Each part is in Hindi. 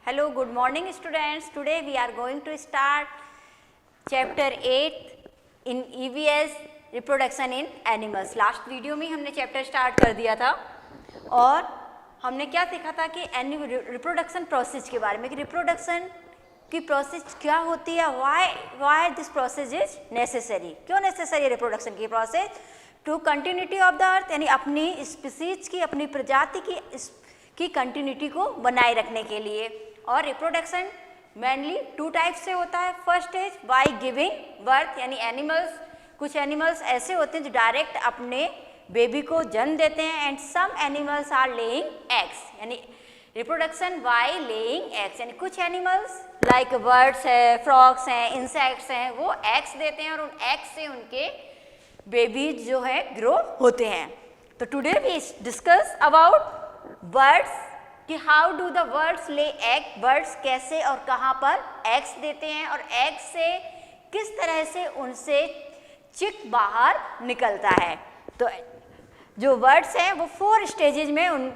Hello, good morning students. Today we are going to start chapter 8 in EVS reproduction in animals. Last video में हमने चैप्टर स्टार्ट कर दिया था और हमने क्या सीखा था कि रिप्रोडक्शन प्रोसेस के बारे में कि रिप्रोडक्शन की प्रोसेस क्या होती है, why this process is necessary, क्यों नेसेसरी है रिप्रोडक्शन की process to continuity of the earth, यानी अपनी स्पीसीज की, अपनी प्रजाति की कंटिन्यूटी को बनाए रखने के लिए। और रिप्रोडक्शन मेनली टू टाइप से होता है। First is by giving birth, यानी एनिमल्स, कुछ एनिमल्स ऐसे होते हैं जो डायरेक्ट अपने बेबी को जन्म देते हैं, and some animals are laying eggs, यानी रिप्रोडक्शन बाय लेइंग एग्स, यानी कुछ एनिमल्स लाइक बर्ड्स है, फ्रॉग्स हैं, इंसेक्ट्स हैं, वो एग्स देते हैं और उन एग्स से उनके बेबीज जो है ग्रो होते हैं। तो today we discuss about birds कि how do the birds lay egg, birds कैसे और कहाँ पर एग्स देते हैं और एग से किस तरह से उनसे चिक बाहर निकलता है। तो जो बर्ड्स हैं वो 4 स्टेजेज में उन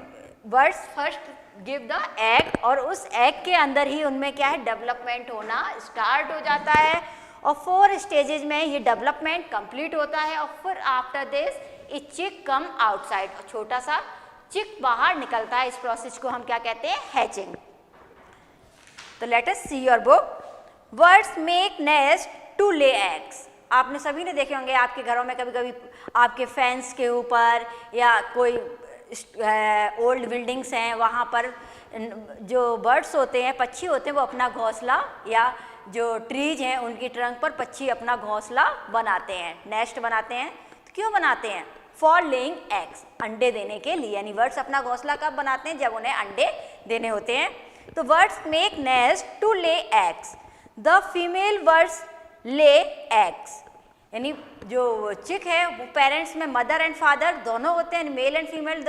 birds first give the egg, और उस एग के अंदर ही उनमें क्या है डेवलपमेंट होना स्टार्ट हो जाता है, और 4 स्टेजेज में ये डेवलपमेंट कंप्लीट होता है, और फिर आफ्टर दिस ए चिक कम आउटसाइड, और छोटा सा चिक बाहर निकलता है। इस प्रोसेस को हम क्या कहते हैं, हैचिंग। तो let us see your book. Birds make nest to lay eggs. आपने सभी ने देखे होंगे आपके घरों में, कभी कभी आपके फैंस के ऊपर या कोई ओल्ड बिल्डिंग्स हैं वहाँ पर जो बर्ड्स होते हैं, पक्षी होते हैं, वो अपना घोंसला, या जो ट्रीज हैं उनकी ट्रंक पर पक्षी अपना घोंसला बनाते हैं, नेस्ट बनाते हैं। तो क्यों बनाते हैं? फॉर लेइंग एग्स, अंडे देने के लिए, यानी बर्ड्स अपना घोंसला कब बनाते हैं? जब उन्हें अंडे देने होते हैं। तो birds make nest to lay eggs, the female birds lay eggs, यानी जो चिक है वो पेरेंट्स में मदर एंड फादर दोनों होते हैं, मेल एंड फीमेल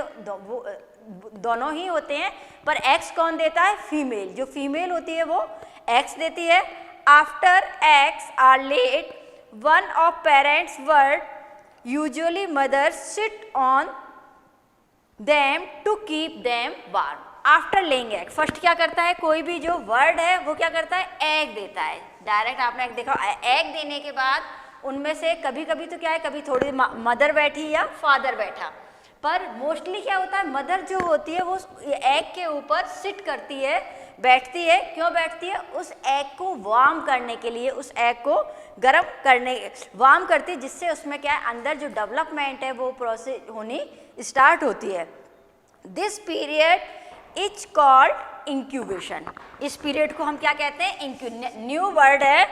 दोनों ही होते हैं, पर एग्स कौन देता है? फीमेल। जो फीमेल होती है वो एग्स देती है। After eggs are laid, one of parents bird, usually mother sit on them to keep them warm. After laying egg, first क्या करता है, कोई भी जो बर्ड है वो क्या करता है? एग देता है। डायरेक्ट आपने एग देखा, एग देने के बाद उनमें से कभी कभी तो क्या है, कभी थोड़ी मदर बैठी या फादर बैठा, पर मोस्टली क्या होता है, मदर जो होती है वो एग के ऊपर सिट करती है, बैठती है। क्यों बैठती है? उस एग को वार्म करने के लिए, उस एग को गर्म करने, वार्म करती है, जिससे उसमें क्या है, अंदर जो डेवलपमेंट है वो प्रोसेस होनी स्टार्ट होती है। This period is called incubation. इस पीरियड को हम क्या कहते हैं? न्यू वर्ड है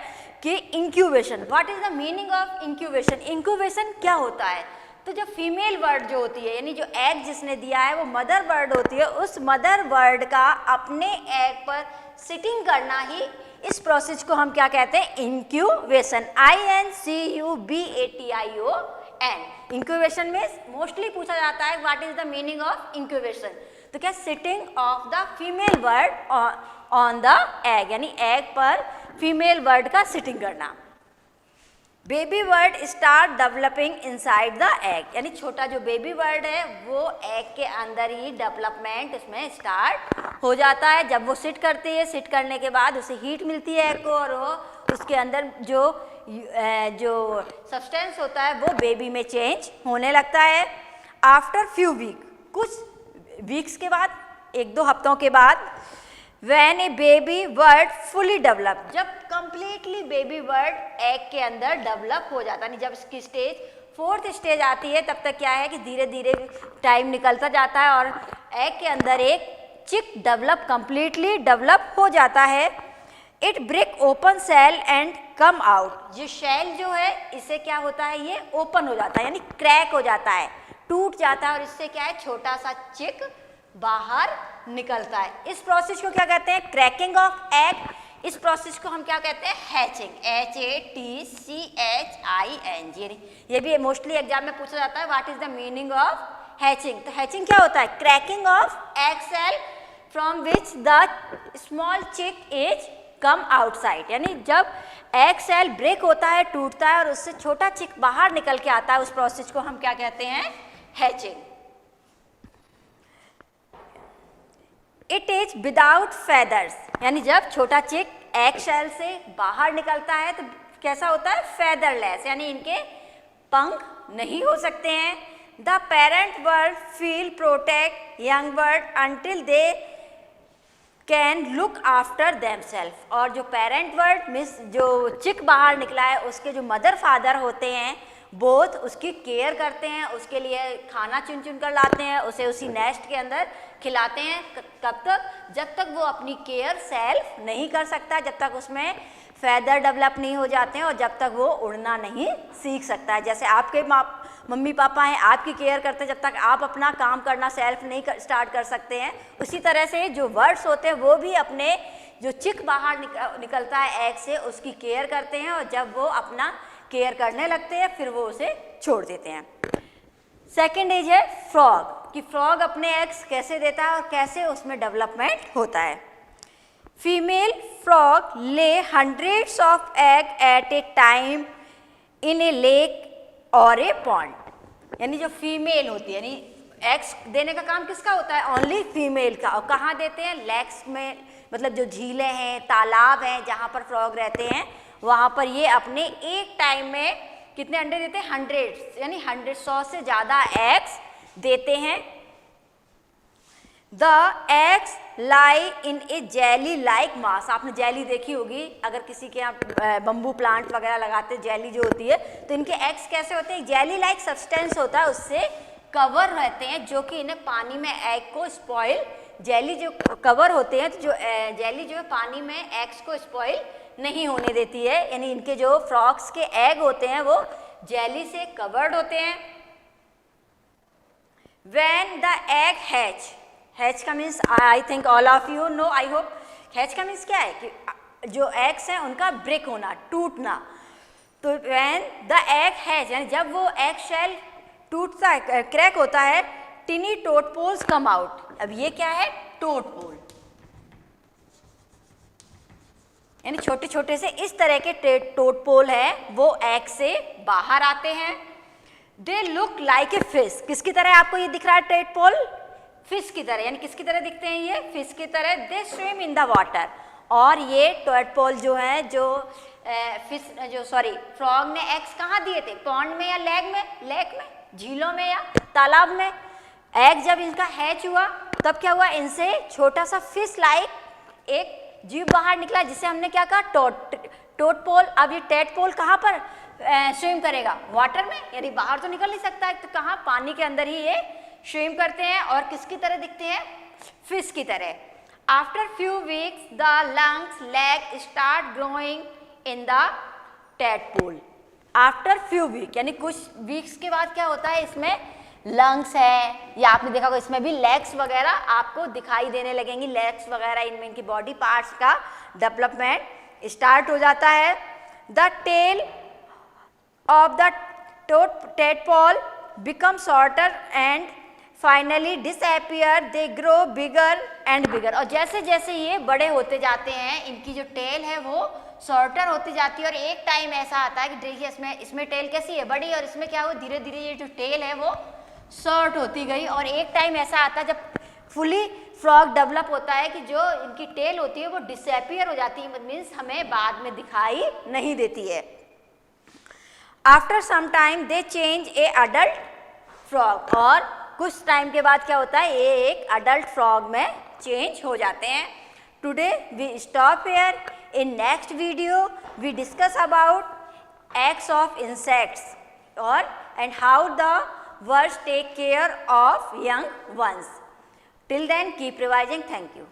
कि incubation. What is the meaning of incubation? Incubation क्या होता है? तो जो फीमेल बर्ड जो होती है, यानी जो एग जिसने दिया है वो मदर बर्ड होती है, उस मदर बर्ड का अपने एग पर सिटिंग करना ही, इस प्रोसेस को हम क्या कहते हैं? इंक्यूबेशन। INCUBATION। इंक्यूबेशन में मोस्टली पूछा जाता है what is the meaning of incubation. तो क्या? Sitting of the female bird on the egg, यानी एग पर फीमेल बर्ड का सिटिंग करना। Baby bird start developing inside the egg, यानी छोटा जो बेबी बर्ड है वो एग के अंदर ही डेवलपमेंट इसमें स्टार्ट हो जाता है। जब वो सिट करती है, सिट करने के बाद उसे हीट मिलती है एग को, और वो उसके अंदर जो सब्सटेंस होता है वो बेबी में चेंज होने लगता है। आफ्टर फ्यू वीक, कुछ वीक्स के बाद, 1-2 हफ्तों के बाद, When a baby bird fully develop, जब completely baby bird एग के अंदर डेवलप हो जाता है, जब इसकी स्टेज 4th स्टेज आती है, तब तक क्या है कि धीरे धीरे टाइम निकलता जाता है और एग के अंदर एक चिक कंप्लीटली डेवलप हो जाता है। It break open cell and come out, ये शेल जो है इसे क्या होता है, ये ओपन हो जाता है, यानी क्रैक हो जाता है, टूट जाता है, और इससे क्या है, छोटा सा चिक बाहर निकलता है। इस प्रोसेस को क्या कहते हैं? Cracking of egg. इस प्रोसेस को हम क्या कहते हैं? हैचिंग। HATCHING। ये भी मोस्टली एग्जाम में पूछा जाता है what is the meaning of hatching. तो हैचिंग क्या होता है? Cracking of egg cell from which the small chick is come outside, यानी जब एग सेल ब्रेक होता है, टूटता है, और उससे छोटा चिक बाहर निकल के आता है, उस प्रोसेस को हम क्या कहते हैं? Hatching. It is without feathers, यानी जब छोटा चिक एग शेल से बाहर निकलता है तो कैसा होता है, फेदरलेस, यानी इनके पंख नहीं हो सकते हैं। The parent bird feel protect young bird until they can look after themself. और जो पेरेंट बर्ड मीन्स जो चिक बाहर निकला है उसके जो मदर फादर होते हैं बोथ उसकी केयर करते हैं, उसके लिए खाना चुन चुन कर लाते हैं, उसे उसी नेस्ट के अंदर खिलाते हैं। कब तक, जब तक वो अपनी केयर सेल्फ नहीं कर सकता, जब तक उसमें फैदर डेवलप नहीं हो जाते हैं और जब तक वो उड़ना नहीं सीख सकता है। जैसे आपके मम्मी पापा हैं, आपकी केयर करते हैं, जब तक आप अपना काम करना सेल्फ नहीं स्टार्ट कर सकते हैं, उसी तरह से जो बर्ड्स होते हैं वो भी अपने जो चिक बाहर निकलता है एग से उसकी केयर करते हैं और जब वो अपना केयर करने लगते हैं फिर वो उसे छोड़ देते हैं। सेकेंड एज है फ्रॉग, कि फ्रॉग अपने एग्स कैसे देता है और कैसे उसमें डेवलपमेंट होता है। Female frog lay hundreds of egg at a time in a lake और ए पॉन्ड। यानी जो फीमेल होती है, यानी एग्स देने का काम किसका होता है, ओनली फीमेल का। और कहाँ देते हैं, लेक्स में, मतलब जो झीलें हैं, तालाब हैं जहाँ पर फ्रॉग रहते हैं वहाँ पर ये अपने एक टाइम में कितने अंडे देते हैं, 100, यानी 100 से ज़्यादा एग्स देते हैं। The eggs lie in A jelly like mass. आपने जेली देखी होगी, अगर किसी के यहाँ बम्बू प्लांट वगैरह लगाते हैं, जेली जो होती है तो इनके एग्स कैसे होते हैं, जेली लाइक सब्सटेंस होता है, उससे कवर रहते हैं जो कि इन्हें पानी में एग को स्पॉइल, जेली जो कवर होते हैं तो जो जेली जो है पानी में एग्स को स्पॉइल नहीं होने देती है। यानी इनके जो फ्रॉग्स के एग होते हैं वो जेली से कवर्ड होते हैं। When the egg hatch, hatch का means I think all of you know, I hope, hatch का मीन्स क्या है कि जो एग्स हैं उनका ब्रेक होना, टूटना। तो व्हेन द एग हैच, यानी जब वो एग शेल टूटता है, क्रैक होता है, टिनी टोडपोल्स कम आउट। अब ये क्या है, टोडपोल, यानी छोटे छोटे से इस तरह के टोडपोल है वो एग से बाहर आते हैं। They look like a fish, किसकी तरह आपको ये दिख रहा है टोडपोल, फिश की तरह, यानी किसकी तरह दिखते हैं ये, फिश की तरह। दे स्विम इन द वाटर, और ये टोडपोल जो है, जो फिश जो सॉरी फ्रॉग ने एग्स कहाँ दिए थे, पॉन्ड में या लेक में, झीलों में या तालाब में। एग जब इनका हैच हुआ तब क्या हुआ, इनसे छोटा सा फिश लाइक एक जीव बाहर निकला जिसे हमने क्या कहा, टोडपोल। अब ये टेडपोल कहाँ पर स्विम करेगा, वाटर में, यानी बाहर तो निकल नहीं सकता है, तो कहाँ, पानी के अंदर ही ये स्विम करते हैं और किसकी तरह दिखते हैं, फिश की तरह। After few weeks the lungs leg start growing in the tadpole. After few week, यानी कुछ वीक्स के बाद क्या होता है, इसमें लंग्स है, या आपने देखा होगा इसमें भी लेग्स वगैरह आपको दिखाई देने लगेंगी, लेग्स वगैरह, इनमें इनकी बॉडी पार्ट्स का डेवलपमेंट स्टार्ट हो जाता है। The tail of the tadpole become shorter and finally disappear, they grow bigger and bigger. और जैसे जैसे ये बड़े होते जाते हैं इनकी जो टेल है वो शॉर्टर होती जाती है और एक टाइम ऐसा आता है कि देखिए इसमें टेल कैसी है, बड़ी, और इसमें क्या हो, धीरे धीरे ये जो टेल है वो शॉर्ट होती गई। और एक टाइम ऐसा आता है जब फुली फ्रॉग डेवलप होता है कि जो इनकी टेल होती है वो डिसअपियर हो जाती है, मीन्स हमें बाद में दिखाई नहीं देती है। After some time they change a adult frog, और कुछ टाइम के बाद क्या होता है, ये एक अडल्ट फ्रॉग में चेंज हो जाते हैं। Today we stop here, in next video we discuss about eggs of insects and how the birds take care of young ones. Till then keep revising. Thank you.